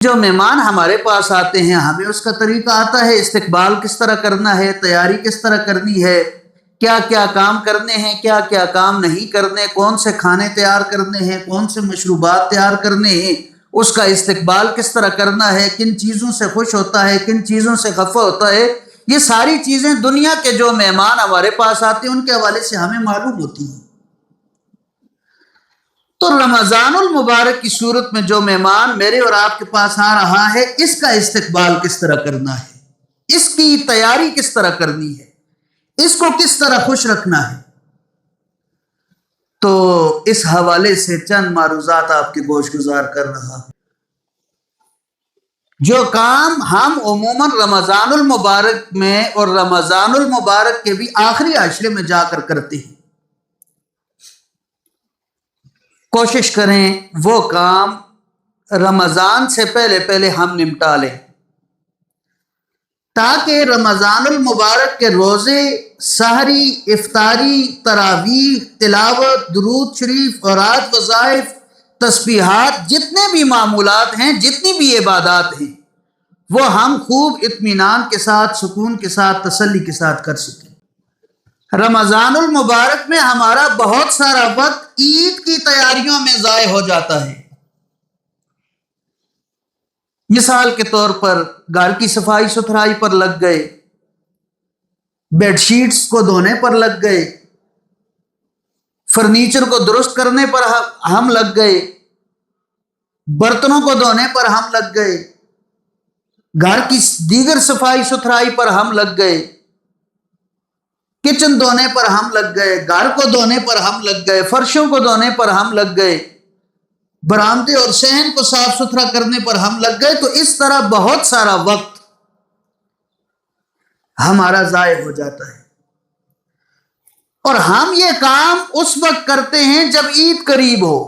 جو مہمان ہمارے پاس آتے ہیں ہمیں اس کا طریقہ آتا ہے، استقبال کس طرح کرنا ہے، تیاری کس طرح کرنی ہے، کیا کیا کام کرنے ہیں، کیا کیا کام نہیں کرنے، کون سے کھانے تیار کرنے ہیں، کون سے مشروبات تیار کرنے ہیں، اس کا استقبال کس طرح کرنا ہے، کن چیزوں سے خوش ہوتا ہے، کن چیزوں سے خفا ہوتا ہے، یہ ساری چیزیں دنیا کے جو مہمان ہمارے پاس آتے ہیں ان کے حوالے سے ہمیں معلوم ہوتی ہیں۔ تو رمضان المبارک کی صورت میں جو مہمان میرے اور آپ کے پاس آ رہا ہے، اس کا استقبال کس طرح کرنا ہے، اس کی تیاری کس طرح کرنی ہے، اس کو کس طرح خوش رکھنا ہے، تو اس حوالے سے چند معروضات آپ کے گوش گزار کر رہا ہوں۔ جو کام ہم عموماً رمضان المبارک میں اور رمضان المبارک کے بھی آخری عشرے میں جا کر کرتے ہیں، کوشش کریں وہ کام رمضان سے پہلے پہلے ہم نمٹا لیں، تاکہ رمضان المبارک کے روزے، سحری، افطاری، تراویح، تلاوت، درود شریف، اوراد، وظائف، تسبیحات، جتنے بھی معمولات ہیں، جتنی بھی عبادات ہیں، وہ ہم خوب اطمینان کے ساتھ، سکون کے ساتھ، تسلی کے ساتھ کر سکیں۔ رمضان المبارک میں ہمارا بہت سارا وقت عید کی تیاریوں میں ضائع ہو جاتا ہے۔ مثال کے طور پر گھر کی صفائی ستھرائی پر لگ گئے، بیڈ شیٹس کو دھونے پر لگ گئے، فرنیچر کو درست کرنے پر ہم لگ گئے، برتنوں کو دھونے پر ہم لگ گئے، گھر کی دیگر صفائی ستھرائی پر ہم لگ گئے، کچن دھونے پر ہم لگ گئے، گھر کو دھونے پر ہم لگ گئے، فرشوں کو دھونے پر ہم لگ گئے، برآمدے اور صحن کو صاف ستھرا کرنے پر ہم لگ گئے۔ تو اس طرح بہت سارا وقت ہمارا ضائع ہو جاتا ہے، اور ہم یہ کام اس وقت کرتے ہیں جب عید قریب ہو،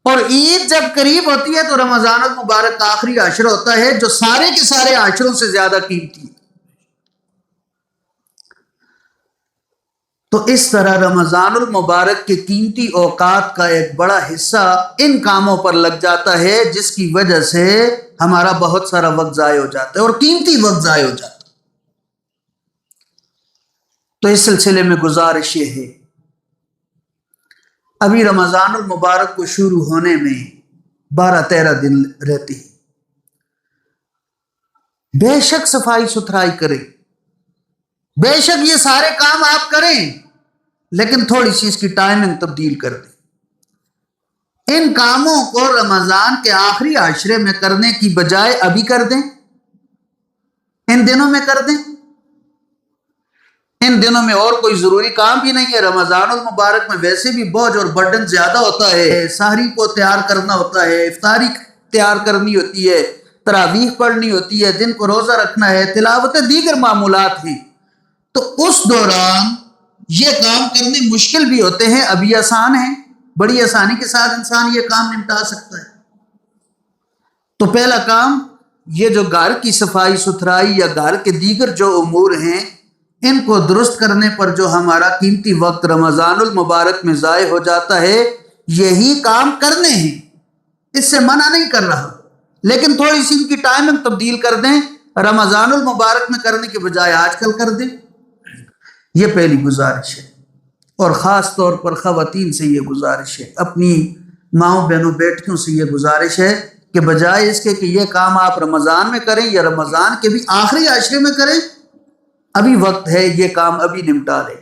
اور عید جب قریب ہوتی ہے تو رمضان المبارک کا آخری عشرہ ہوتا ہے جو سارے کے سارے عشروں سے زیادہ قیمتی ہے۔ تو اس طرح رمضان المبارک کے قیمتی اوقات کا ایک بڑا حصہ ان کاموں پر لگ جاتا ہے، جس کی وجہ سے ہمارا بہت سارا وقت ضائع ہو جاتا ہے اور قیمتی وقت ضائع ہو جاتا ہے۔ تو اس سلسلے میں گزارش یہ ہے، ابھی رمضان المبارک کو شروع ہونے میں 12-13 دن رہتے ہیں، بے شک صفائی ستھرائی کریں، بے شک یہ سارے کام آپ کریں، لیکن تھوڑی سی اس کی ٹائمنگ تبدیل کر دیں۔ ان کاموں کو رمضان کے آخری عشرے میں کرنے کی بجائے ابھی کر دیں، ان دنوں میں کر دیں۔ ان دنوں میں اور کوئی ضروری کام بھی نہیں ہے، رمضان المبارک میں ویسے بھی بوجھ اور برڈن زیادہ ہوتا ہے، سحری کو تیار کرنا ہوتا ہے، افطاری تیار کرنی ہوتی ہے، تراویح پڑھنی ہوتی ہے، دن کو روزہ رکھنا ہے، تلاوت، دیگر معمولات ہیں۔ تو اس دوران یہ کام کرنے مشکل بھی ہوتے ہیں، ابھی آسان ہیں، بڑی آسانی کے ساتھ انسان یہ کام نمٹا سکتا ہے۔ تو پہلا کام، یہ جو گھر کی صفائی ستھرائی یا گھر کے دیگر جو امور ہیں، ان کو درست کرنے پر جو ہمارا قیمتی وقت رمضان المبارک میں ضائع ہو جاتا ہے، یہی کام کرنے ہیں، اس سے منع نہیں کر رہا، لیکن تھوڑی سی ان کی ٹائمنگ تبدیل کر دیں، رمضان المبارک میں کرنے کے بجائے آج کل کر دیں۔ یہ پہلی گزارش ہے، اور خاص طور پر خواتین سے یہ گزارش ہے، اپنی ماؤں بہنوں بیٹیوں سے یہ گزارش ہے کہ بجائے اس کے کہ یہ کام آپ رمضان میں کریں یا رمضان کے بھی آخری عشرے میں کریں، ابھی وقت ہے، یہ کام ابھی نمٹا لیں۔